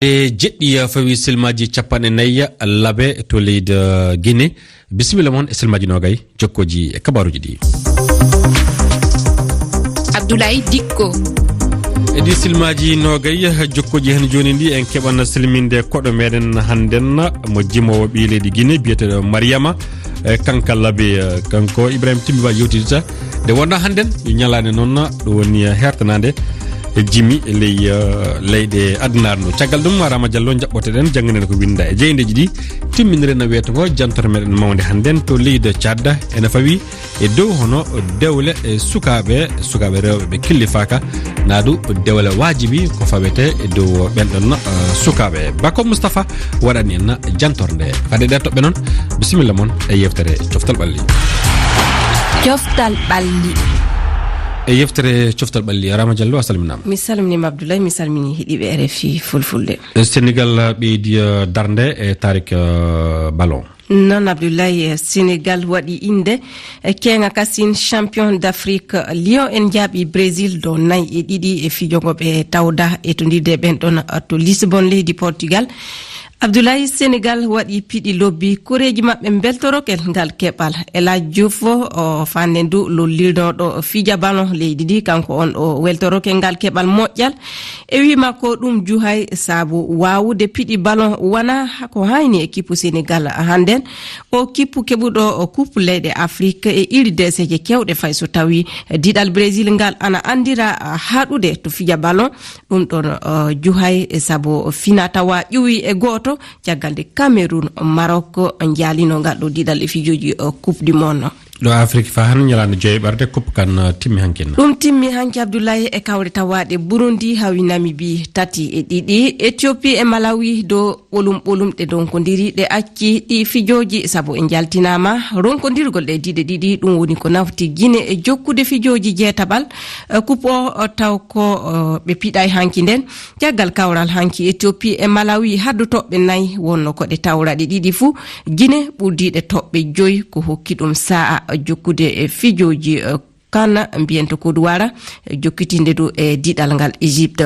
e jeɗɗi fawi silmaji capanɗe nayyi laabe to leydi Guinée. Bisimilla moon e silmaji nogay jokkoji e kabaruji ɗi. Abdoulaye Dikko edi silmaji nogay jokkoji hen joni ndi en keɓan silminde koɗo meɗen hannden mo jimowo ɓi leydi Guinée biyeteɗo Mariama kanka laabe kanko Ibrahima Timbiba yewtidita nde wonno hannden yo ñalade noon ɗo woni hertanade jimi leyɗe addunaru ndu. Caggal ɗum Rama Diallo jaɓɓoteɗen jangganen ko winda e jeydeji ɗi timminiren wiyetogo jantore meɗen mawde hannden to leydi Tchad ene fawi e dow hono dewle sukaɓe rewɓe ɓe killifaka naadu dewle wajibi ko fawete e dow ɓenɗon sukaɓe. Bako Moustapha waɗani en jantore nde fade ɗe toɓɓe noon bisimilla moon e yeftere coftal ɓalli. Coftal ɓalli e yeftere coftal ɓalli. Rama Diallo a salminama. Mi salminima Abdoulaye, mi salmini heeɗiɓe RFI fulfulde. Sénégal ɓeydi darde e tarik ballon. Non Abdoulaye, Sénégal waɗi inde kenga kasine champion d'Afrique. Lion en jaaɓi Brésil do 4-2 e fijogo ɓe tawda e to ndirde ɓen ɗon to Lisbon leydi Portugal. Abdoulaye, Sénégal waɗi piɗi lobbi koreji maɓɓe beltorokel ngal keɓal. Ela Diouf o fande ndu lollirnoɗo fija ballon leydi ndi kanko on o weltorokel ngal keɓal moƴƴal e wima ko ɗum juhay saabu wawude piɗi ballon wana ko hayni équipe Sénégal hannden o kippu keɓuɗo coupe leyɗe Afrique e iri deseje kewɗe fay so tawi diɗal Brésil ngal ana andira haɗude to fija ballon ɗum ɗon juhay saabu fina tawa ƴuwi e goto caggal de Cameroun Maroc jalino ngal ɗo diɗal e fijoji coupe du monde ɗo Afrique fa han ñalande joyi ɓarde coupe kan timmi hankin ɗum timmi hanki Abdoulaye e kawre tawaɗe Burundi hawi Namibie 3-2 Éthiopie e Malawi do ɓolum-ɓolumɗe donkodiri ɗe acci ɗi fijoji saabu e jaltinama ronkodirgol ɗe diɗe ɗiɗi ɗum woni ko nafti Guinée e jokkude fijoji jeetaɓal coupe o taw ko ɓe piɗay hanki nden jaggal kawral hanki Éthiopie e Malawi haddu toɓɓe 4 wonno ko ɗe tawraɗe ɗiɗi fuu Guinée ɓurdiɗe toɓɓe 5 ko hokki ɗum sa'a jokkude e fijoji kana mbiyento ko duwara jokkitinde du e diɗal ngal Égypte.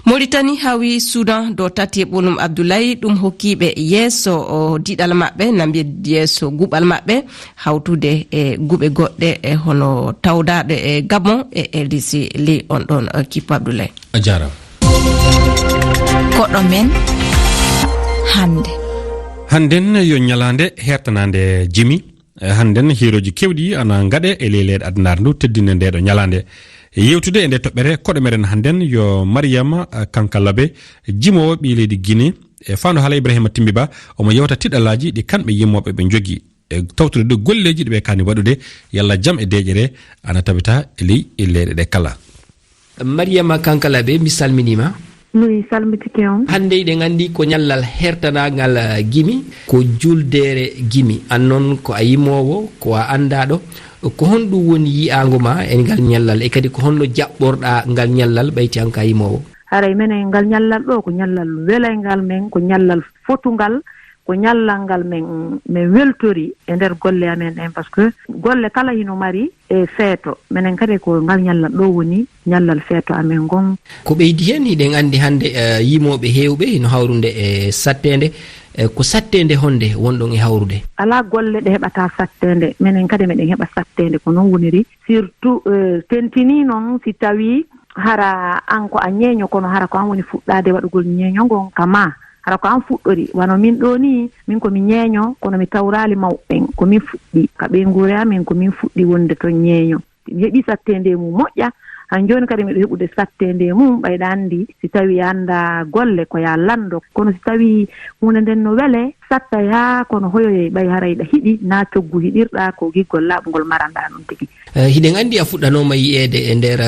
Mauritanie hawi Soudan do 3-1 Abdoulaye ɗum hokkiɓe yeeso diɗal maɓɓe nambiye yeeso guɓal maɓɓe hawtude e guɓe goɗɗe e hono tawdaɗe e Gabon e RDC li on ɗon kippo Abdoulaye. A jarama. Koɗo men hannden yo ñalande hertanande jimi hannden hiroji kewɗi ana gaɗe e leyleɗe addunaru ndu teddinde ndeɗo ñalande yewtude e nde toɓɓere koɗo meɗen hannden yo Mariama Kankalabe jimowo ɓi leydi Guinée e fandu haala Ibrahima Timbiba omo yewta tiɗalaji ɗi kamɓe yimmoɓe ɓe jogui e tawtude ɗo golleji ɗiɓe kani waɗude yalla jaam e deƴere ana tabita e ley leyɗe ɗe kala. Mariama Kankalabe mi salminima. Oui, salmitike on. Hande eɗen andi ko ñallal hertanagal gimi ko juldere gimi annon ko a yimowo ko a andaɗo ko honɗum woni yi'ago ma e ngal ñallal e kadi ko honno jaɓɓorɗa ngal ñallal ɓayti an ka yimowo. Haray menen ngal ñallal ɗo ko ñallal welaygal men ko ñallal fotugal ko ñallal ngal men weltori e nder golle amen en par ce que golle kala hino mari e feeto menen kadi ko ngal ñallal ɗo woni ñallal feeto amen gon ko ɓeydi hen hiɗen andi hande yimoɓe hewɓe hino hawrude e sattede ko sattede honde wonɗon e hawrude ala golle ɗe heɓata sattede menen kadi meɗen heɓa sattede ko noon woniri surtout tentini noon si tawi hara an ko a ñeeño kono hara ko an woni fuɗɗade waɗugol ñeeño gon kama hara ko an fuɗɗori wano min ɗo ni min komi ñeeño kono mi tawrali mawɓen komin fuɗɗi ka ɓeygure amin komin fuɗɗi wonde to ñeeño mi heeɓi sattede mum moƴƴa han joni kadi miɗo heɓude sattede mum ɓayɗa andi si tawi anda golle ko ya lando kono si tawi hunde nden no wele satta ya kono hoyoye ɓay harayɗa hiɗi na coggu hiɗirɗa ko giggol laaɓugol maranda noon tigi. Hiɗen andi a fuɗɗanoma yi'ede e nder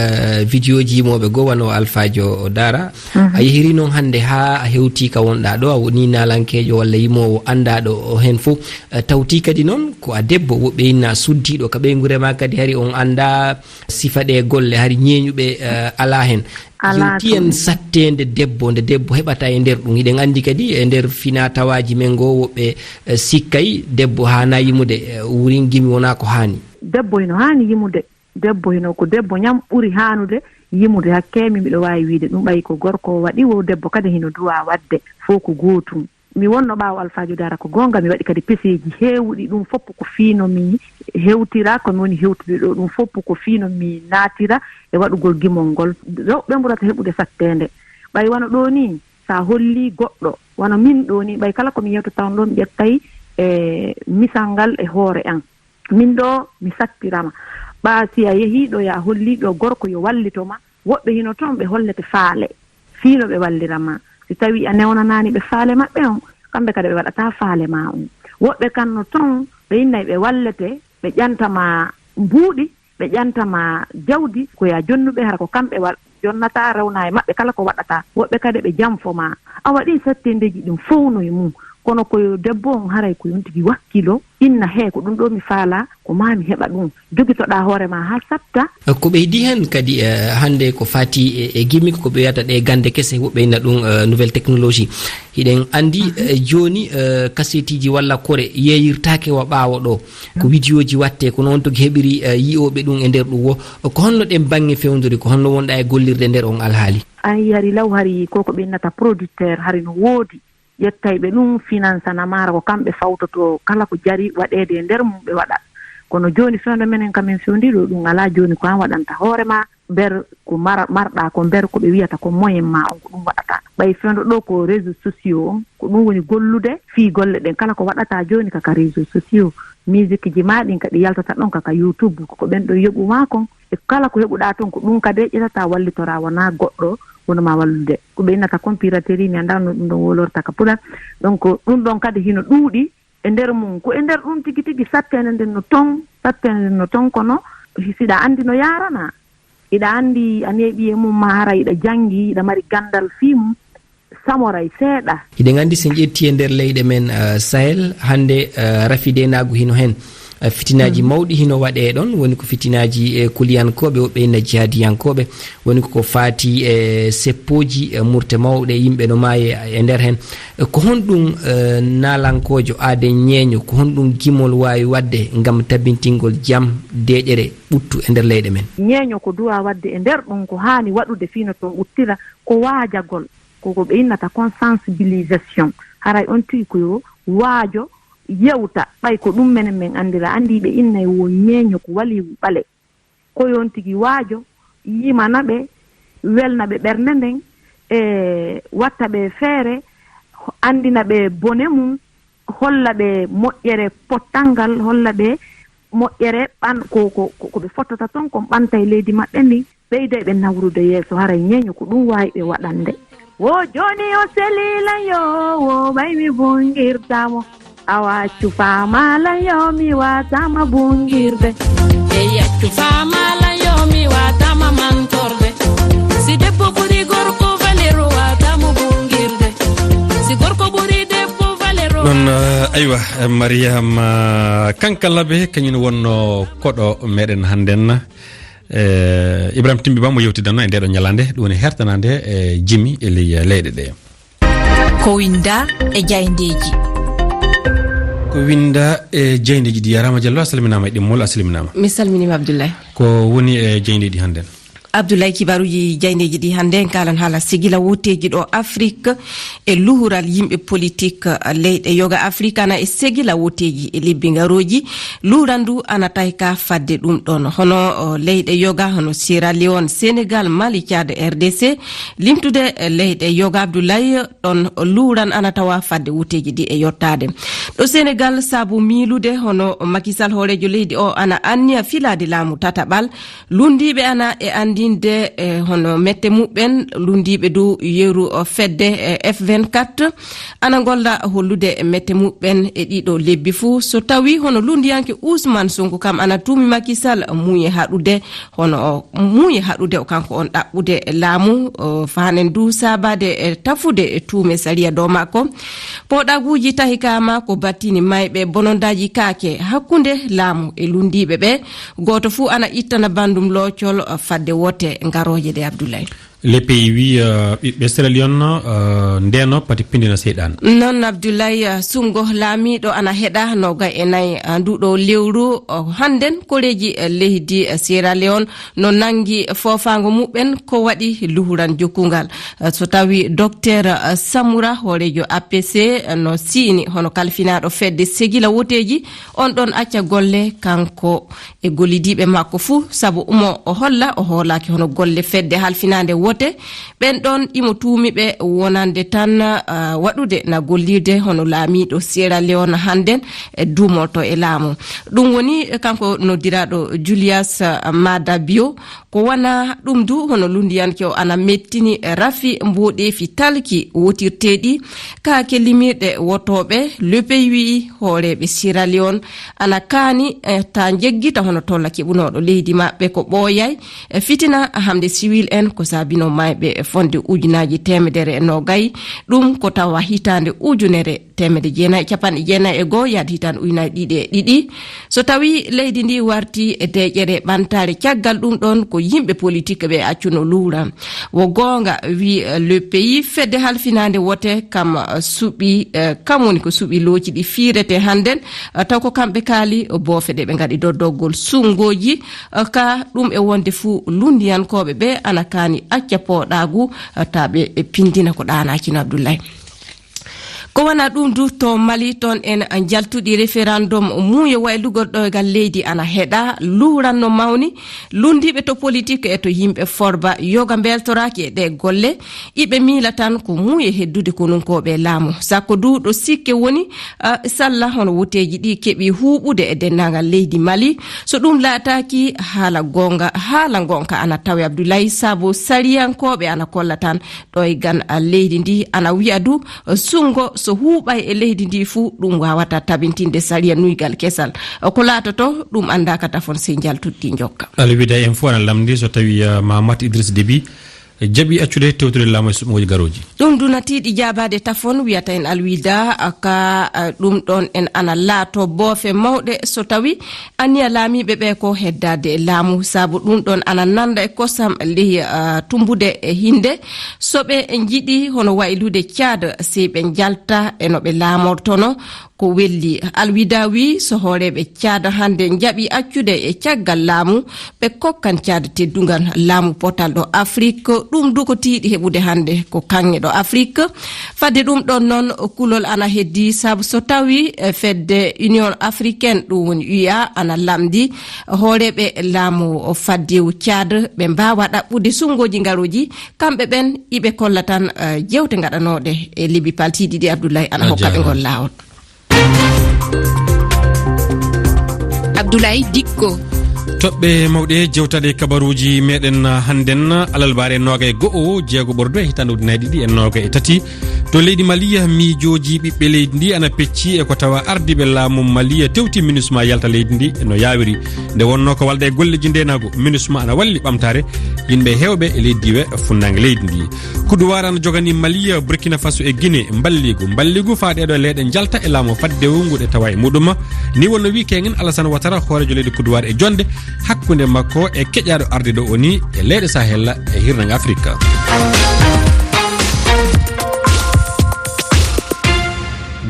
vidéo ji yimoɓe goo wano Alphajo Dara a yehiri noon hande ha a hewti ka wonɗa ɗo a woni nalankejo walla yimowo andaɗo hen fo tawti kadi noon ko a debbo woɓɓe inna suddiɗo ka ɓeygurema kadi hari on anda sifa ɗe golle hari ñeeñuɓe ala hen yewtiyen sattede debbo nde debbo heɓata e nder ɗum hiɗen andi kadi e nder fina tawaji men go woɓɓe sikkay debbo hana yimude wurin gimi wona ko hani debbo hino hani yimude debbo hino ko debbo ñam ɓuri hanude yimude hakke mi miɗo wawi wiide ɗum ɓayi ko gorko waɗi wo debbo kadi hino duwa wadde fof ko gootum mi wonno ɓaawo Alphajo Dara ko gonga mi waɗi kadi peseji heewɗi ɗum fopp ko fiino mi hewtira komi woni hewtude ɗo ɗum fopp ko fiino mi naatira e waɗugol gimol ngol rewɓe ɓurata heɓude sattende ɓay wano ɗo ni sa holli goɗɗo wano min ɗo ni ɓay kala komi yewta tawn ɗo mi ƴettay e misal ngal e hoore an min ɗo mi sattirama ɓa si a yehiɗo ya holliɗo gorko yo wallitoma woɓɓe hino toon ɓe hollete faale fiino ɓe wallirama si tawi a newnanani ɓe faale maɓɓe on kamɓe kadi ɓe waɗata faale ma on woɓɓe kanno toon ɓe innayi ɓe wallete ɓe ƴantama mbuuɗi ɓe ƴantama jawdi koya jonnuɓe hara ko kamɓe jonnata rewna e maɓɓe kala ko waɗata woɓɓe kadi ɓe jamfoma a waɗi sattendeji ɗum fownoye mum kono koyo debbo on haray ko yontigi wakkilo inna he ko ɗum ɗo mi faala ko ma mi heɓa ɗum jogitoɗa hoore ma ha satta ko ɓeydi hen kadi hande ko fati e gimmi ko ɓe wiyata ɗe gande kese woɓɓe inna ɗum nouvelle technologie hiɗen andi joni kasetiji walla kore yeyirtake wa ɓaawo ɗo ko vidéoji watte ko noon toki heɓiri yiyoɓe ɗum e nder ɗum wo ko honno ɗen bange fewdori ko honno wonɗa e gollirde nder on alhaali ayi hari law hari koko ɓe innata producteur hari no woodi ƴettay ɓe ɗum financana mara ko kamɓe fawtoto kala ko jari waɗede e nder mum ɓe waɗat kono joni fewde menen kamen fewdiɗo ɗum ala joni ko an waɗanta hoore ma ber ko marɗa ko ber ko ɓe wiyata ko moyen ma on ko ɗum waɗata ɓay fewdo ɗo ko réseaux sociaux on ko ɗum woni gollude fii golle ɗen kala ko waɗata joni kaka réseaux sociaux musique ji ma ɗin kadi yaltata ɗon kaka YouTube ko ɓen ɗo yoɓu ma kon e kala ko heɓuɗa toon ko ɗum kadi ƴetata wallitora wona goɗɗo wonoma wallude ko ɓe innata comme piraterie mi andano ɗum ɗon wolorta ka puɗat donc ɗum ɗon kadi hino ɗuuɗi e nder mum ko e nder ɗum tigi tigi sattende nden no ton kono siɗa andi no yarana iɗa andi a neeɓi e mum ma hara iɗa jangi iɗa mari gandal fii mum samoray seeɗa hiɗen andi sen ƴetti e nder leyɗe men Sahel hande rafide nagu hino hen fitinaji mawɗi hino waɗe ɗon woni ko fitinaji kuliyankoɓe woɓɓe inna jihadiyankoɓe woni ko faati e seppoji murte mawɗe yimɓe no maayi e nder hen ko honɗum nalankojo aade ñeeño ko honɗum gimol wawi wadde gam tabintingol jaam deƴere ɓuttu e nder leyɗe men ñeeño ko duwa wadde e nder ɗum ko hani waɗude fino toon ɓuttira ko waajagol koko ɓe innata consensibilisation haray on tigi koyo waajo yewta ɓay ko ɗum menen men andira andi ɓe innay wo ñeeño ko wali ɓale koyon tigi waajo yimana ɓe welna ɓe ɓernde nden e watta ɓe feere andina ɓe bone mum holla ɓe moƴƴere pottangal holla ɓe moƴƴere ko ɓe fottata toon kon ɓanta e leydi maɓɓe ndin ɓeyda ɓe nawrude yeeso haray ñeeño ko ɗum wawi ɓe waɗande wo joni o selila yo wo ɓaymi bungirtamo awa cufamala yo mi watama bungirde eya cufamala yo mi watama mantorde si debbo ɓuri gorko valero watamo bungirde si gorko ɓuri debbo valero non aywa Mariama Kankalabe kañum wonno koɗo meɗen hannden Ibrahima Timbi Ba mo yewtidanno e ndeɗo ñalande ɗum woni hertanande e jimi e ley leyɗe ɗe ko winda e jayndeji ko winda e jayndeji ɗi Yarama Diallo a salminama e ɗimmol a salminama mi salminima Abdoulaye ko woni e jayndeji hannden Abdoulaye kibaruji jayndeji ɗi hannde kalan haala sigila woteji ɗo Afrique e luhural yimɓe politique leyɗe yoga Afrique ana e sigila woteji e lebbi ngaroji luhural ndu ana tawi ka fadde ɗum ɗon hono leyɗe yoga hono Sierra Leone Sénégal Mali Tchad RDC limtude leyɗe yoga Abdoulaye ɗon luhural ana tawa fadde woteji ɗi e yottade ɗo Sénégal saabu miilude hono Macky Sall hoorejo leydi o ana anniya filade laamu tataɓal lundiɓe ana e andi de hono mette muɓɓen lundiɓe dow yeru fedde F24 ana golla hollude mette muɓɓen e ɗiɗo lebbi fuu so tawi hono lundiyanke Ousmane Sonko kam ana tuumi Macky Sall muuye haɗude hono muuye haɗude o kanko on ɗaɓɓude laamu fanen du sabade tafude tuume sariya dow makko poɗaguji tahi kama ko battini mayɓe bonondaji kaake hakkunde laamu e lundiɓe ɓe goto fuu ana ittana bandum loocol fadde wote ngaroje de Abdoulaye les pays wi ɓiɓɓe Sierra Leone ndeno pati pindina seeɗan non Abdoulaye Sungo laamiɗo ana heɗa 24 nduɗo lewru hannden koreji leydi Sierra Leone no nangi fofango muɓen ko waɗi luhuran jokkungal so tawi docteur Samura horejo APC no siini hono kalfinaɗo fedde segila woteji on ɗon acca golle kanko e gollidiɓe makko fuu sabu umo o holla o hoolaki hono golle fedde halfinande wote ɓen ɗon imo tuumiɓe wonande tan waɗude na gollirde hono laamiɗo Sierra Leone hannden e duumolto e laamu ɗum woni kanko noddiraɗo Julius Maada Bio ko wana ɗum du hono lundiyanke o ana mettini rafi mboɗefi talki wotirteɗi kaake limirɗe wotoɓe le pays wi hooreɓe Sierra Leone ana kaani ta jeggita hono tolla keɓunoɗo leydi maɓɓe ko ɓooyay fitina hamde civil en ko sabino mayɓe fonde ujunaji 120 ɗum ko tawa hitande ujunere 1991 yaade hitande ujunaji 2 so tawi leydi ndi warti e deƴere ɓantare caggal ɗum ɗon ko yimɓe politique ɓe accuno luura wo gonga wi le pays fedde halfinande wote kam suuɓi kam woni ko suuɓi looci ɗi fiirete hannden taw ko kamɓe kaali boofe ɗe ɓe ngaɗi doddogol sungoji ka ɗum e wonde fuu lundiyankoɓe ɓe ana kaani acca pooɗagu taɓe pindina ko ɗanakino Abdoulaye ko wana ɗum du to Mali toon en jaltuɗi référendum muuyo waylugol ɗoygal leydi ana heɗa luuranno mawni lundiɓe to politique e to yimɓe forba yoga beltoraki e ɗe golle iɓe miila tan ko muuyo heddude konunkoɓe laamu sakko du ɗo sikke woni salla hono woteji ɗi keeɓi huuɓude e dennagal leydi Mali so ɗum laataki haala gonka ana tawe Abdoulaye sabo sariyankoɓe ana kolla tan ɗoygan leydi ndi ana wi'a du sungo so huuɓay e leydi ndi fuu ɗum wawata tabintinde sariya nuygal kesal ko laatoto ɗum andaka tafon sey jaltuɗɗi jokka ala wida en fof ana lamdi so tawi Mamadou Idriss Déby jaɓi accude tewtude laamu e suɓmoji garoji ɗum dunatiɗi jabade tafon wiyata en alwida ka ɗum ɗon en ana laato boofe mawɗe so tawi aniya laamiɓe ɓe ko heddade laamu saabu ɗum ɗon ana nanda e kosam lehi tumbude e hinde so ɓe jiiɗi hono waylude caada sey ɓe jalta e no ɓe laamortono ko welli alwida wi so hooreɓe caada hande jaɓi accude e caggal laamu ɓe kokkan caada teddugal laamu potal ɗo Afrique ɗum du ko tiiɗi heɓude hande ko kanŋe ɗo Afrique fadde ɗum ɗon noon kulol ana heddi saabu so tawi fedde Union africaine ɗum woni UA ana lamdi hooreɓe laamu faddewu caada ɓe mbawa ɗaɓɓude sungoji ngaroji kamɓe ɓen iɓe kolla tan jewte gaɗanoɗe e libi paltiɗi ɗi Abdoulaye ana hokkaɓe ngol lawol Abdoulaye Dikko toɓɓe mawɗe jewtade kabaruji meɗen hannden alalbare noga go'o jeego ɓordo e hitande ujunnaje ɗiɗi e noga e tati to leydi Mali miijoji ɓiɓɓe leydi ndi ana pecci e ko tawa ardiɓe laamu Mali tewti MINUSMA yalta leydi ndi no yawiri nde wonno ko walda e golleji ndenago MINUSMA ana walli ɓamtare yimɓe hewɓe e leydi we funnangue leydi ndi kuduwar ana jogani Mali Burkina Faso e Guinée mballigu faaɗeɗo leyɗe jalta e laamu fadde wongude tawa e muɗum ni wonno wi kegen Alassane Ouattara hoorejo leydi kuduwar e jonde hakkunde makko e keƴaɗo arde ɗo oni e leyɗe Sahel e hirnangue Afrique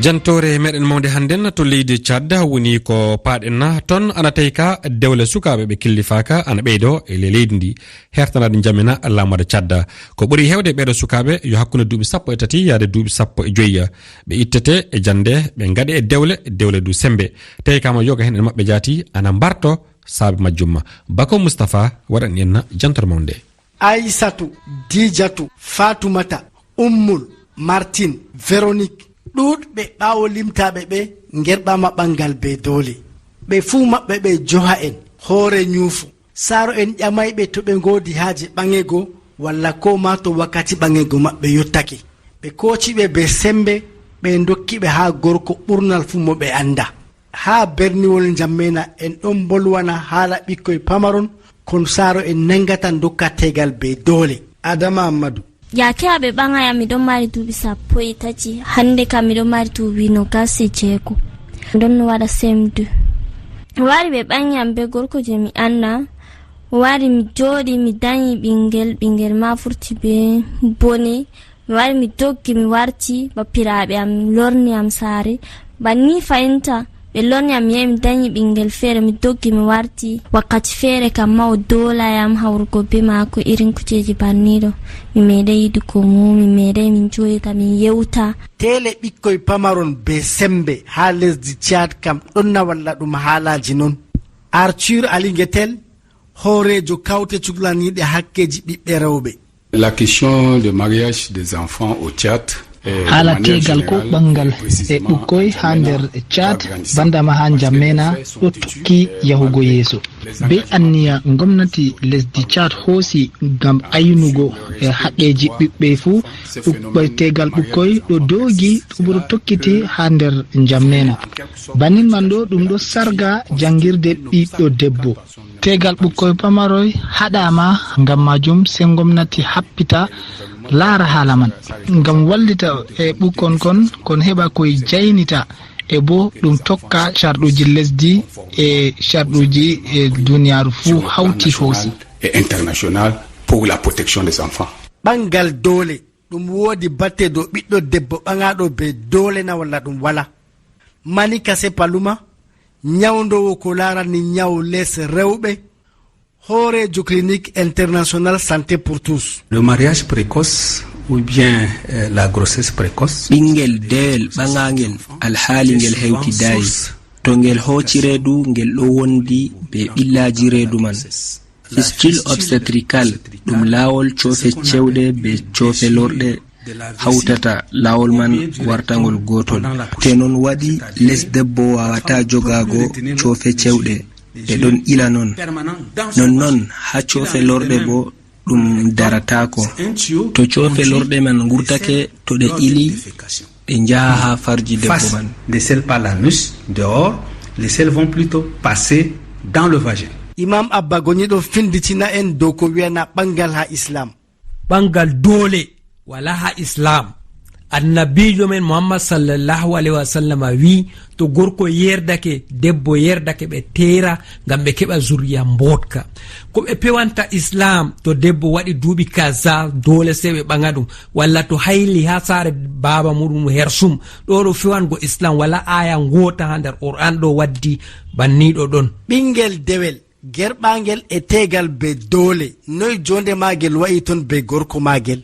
jantore meɗen mawde hannden to leydi Tchad woni ko paaɗen ton ana tawi ka dewle sukaɓe ɓe killifaka ana ɓeydo e leydi ndi hertanade jamina lamade Tchad ko ɓuuri hewde ɓeɗo sukaɓe yo hakkude duuɓi 13 yaade duuɓi 15 ɓe ittete e jande ɓe gaɗe e dewle du sembe tawi kama yoga hen en mabɓe jaati ana mbarto saabe majjum Bako Moustapha waɗan en jantore mawde Aissatou Didiatou Fatoumata Ummul Martine Véronique ɗuɗɓe ɓawo limtaɓe ɓe gerɓama ɓangal be doole ɓe fuu maɓɓe ɓe joha en hoore ñuufu saaro en ƴamayɓe to ɓe godi haaje ɓangego walla ko ma to wakkati ɓangego maɓɓe yottake ɓe koociɓe be sembe ɓe dokkiɓe ha gorko ɓurnal fuu mo ɓe anda ha berniwol jammena en ɗon bolwana haala ɓikkoye pamaron kono saaro en nangatan dokka tegal be doole Adama Amadou yake aɓe ɓagayam miɗon mari duuɓi 13 hande kam miɗon mari duuɓi 26 ɗon no waɗa semdu wari ɓe ɓagyam be gorko je mi anna wari mi jooɗi mi dañi ɓingel ma furti be bone. Mi wari mi doggi mi warti bappiraɓe am lorni am saare banni fayinta ɓe lorni am mi dañi ɓingel feere mi doggi mi warti wakkati feere kam ma o dolayam hawrugo be maako irin kujeji banniɗo mi meeɗai yiɗi ko mu mi meeɗai min joɗita min yewta. tele ɓikkoy pamaron be sembe ha lesdi Tchad kam ɗon na walla ɗum haalaji non. Arthur Ali Ngetel hoorejo kawte cuklaniɗe hakkeji ɓiɓɓe rewɓe. La question de mariage des enfants au Tchad haala tegal ko ɓangal e ɓukkoy ha nder Tchad bandama ha jammena ɗo tokki yahugo yeeso be anniya gomnati lesdi Tchad hoosi ngam aynugo haqqeji ɓiɓɓe fuu tegal ɓukkoy ɗo doogi ɗo ɓuro tokkiti ha nder jammena bannin man ɗo ɗum ɗo sarga jangirde ɓiɗɗo debbo. tegal ɓukkoy pamaroy haɗama ngam majum se gomnati happita laara haala man ngam wallita e ɓukkon kon heɓa koye jaynita e bo ɗum tokka sharɗuji lesdi e sharɗuji e duniyaru fuu hawti hoosi et international pour la protection des enfants. ɓangal doole ɗum woodi batte dow ɓiɗɗo debbo ɓaŋaɗo be doole na walla ɗum wala. Mani Kase Paluma nyawdowo ko larani nyaw les rewɓe hoorejo clinique international santé pour tous. Le mariage précoce ou bien la grossesse précoce ɓingel dewel ɓaŋagel alhaali ngel hewtidayi to ngel hooci reedu ngel ɗo wondi be ɓillaji reedu man. Fistule obstétrical ɗum laawol coofe cewɗe be coofe lorɗe hawtata laawol man wartangol gotol. te non waɗi les debbo wawata jogago coofe cewɗe ɓe ɗon ila non ha coofe lorɗe bo ɗum daratako. to coofe lorɗe man gurtake to ɗe ili ɗe njaha ha farji debbo man. Les selles par l'anus dehors, les selles vont plutôt passer dans le vagin. Imam Abba Goniɗo finditina en dow ko wiyana ɓangal ha islam. ɓangal doole wala ha islam. annabijo men muhammad sallallahu alaihi wasallam wi to gorko yerdake debbo yerdake ɓe tera ngam ɓe keɓa zuriya mbotka. ko ɓe pewanta islam to debbo waɗi duuɓi kaza dole se ɓe ɓaŋa ɗum walla to hayli ha saare baba muɗum hersum ɗo ɗo fewango islam wala aya ngota ha nder qur'an ɗo waddi banniɗo ɗon. ɓingel dewel gerɓangel e tegal be doole noy jonde magel wayi ton be gorko magel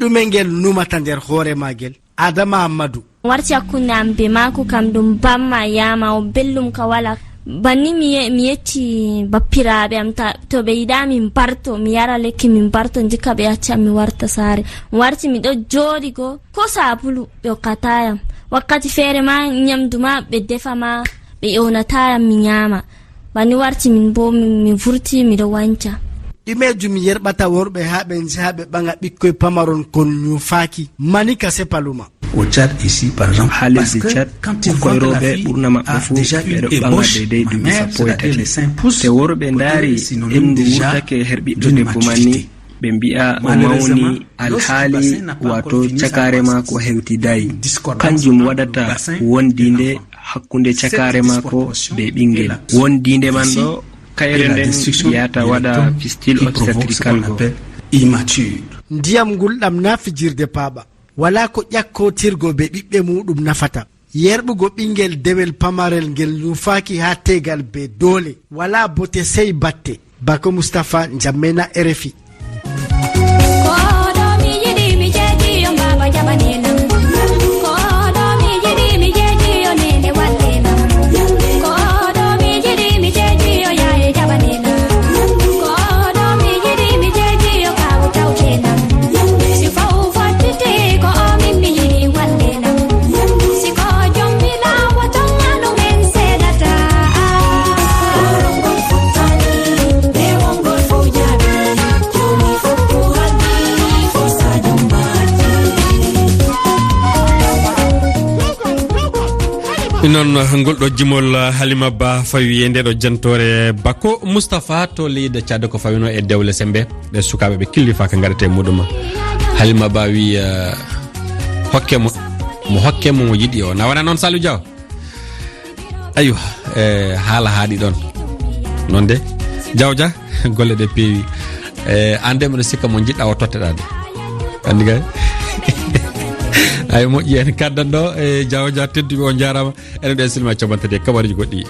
ɗume ngel numata nder hoore magel. Adama Amadou warti hakkunde am be maako kam ɗum bamma yama o bellum ka wala banni mi yetti bappiraɓe am to ɓe yiɗa min barto mi yara lekki min barto jikka ɓe yacca mi warta saare. warti miɗo jooɗi go ko sabulu ɓe hokkatayam wakkati feere ma nyamdu ma ɓe defa ma ɓe ƴewnatayam mi nyama banni warti min bo mi vurti miɗo wanca. ɗumejum yerɓata worɓe ha ɓe njaha ɓe ɓaŋa ɓikkoy pamaron kon ñufaki. Mani Kase Paluma Au Tchad ici par exemple ha lesdi Tchad ɓukkoy rewɓe ɓurna maɓɓe fu ɓeɗo ɓaŋa deydey duuɓi 17 te worɓe ndaari hendu wurtake herɓiɗɗo debbo manni ɓe mbi'a o mawni alhaali wato cakare mako hewtidayi kanjum waɗata wondinde hakkunde cakare mako be ɓingel. wondinde man ɗo kayre nden yata waɗa fistule obstétrical go immature. ndiyam ngulɗam na fijirde paaɓa wala ko ƴakkotirgo be ɓiɓɓe muɗum nafata. yerɓugo ɓingel dewel pamarel ngel nufaki ha tegal be doole wala bote sey batte. Bako Mustapha Njammena RFI. non ngolɗo jimol Halima Ba fawi e ndeɗo jantore Bako Moustapha to leydi Tchad ko fawino e dewle sembe ɗe sukaɓe ɓe killifa ka gaɗete muɗum. Halima Ba wi hokkemo mo yiɗi o na waɗa noon Salou Diaw. aywa haala haaɗi ɗon non de Diaw Dia golle ɗe peewi ande mbiɗa sikka mo jiɗɗa o totteɗade andi kay ay moƴƴi en kaddan ɗo e jawo dia tedduɓe o jarama enen ɗo e silma cabantade kabaruji goɗɗi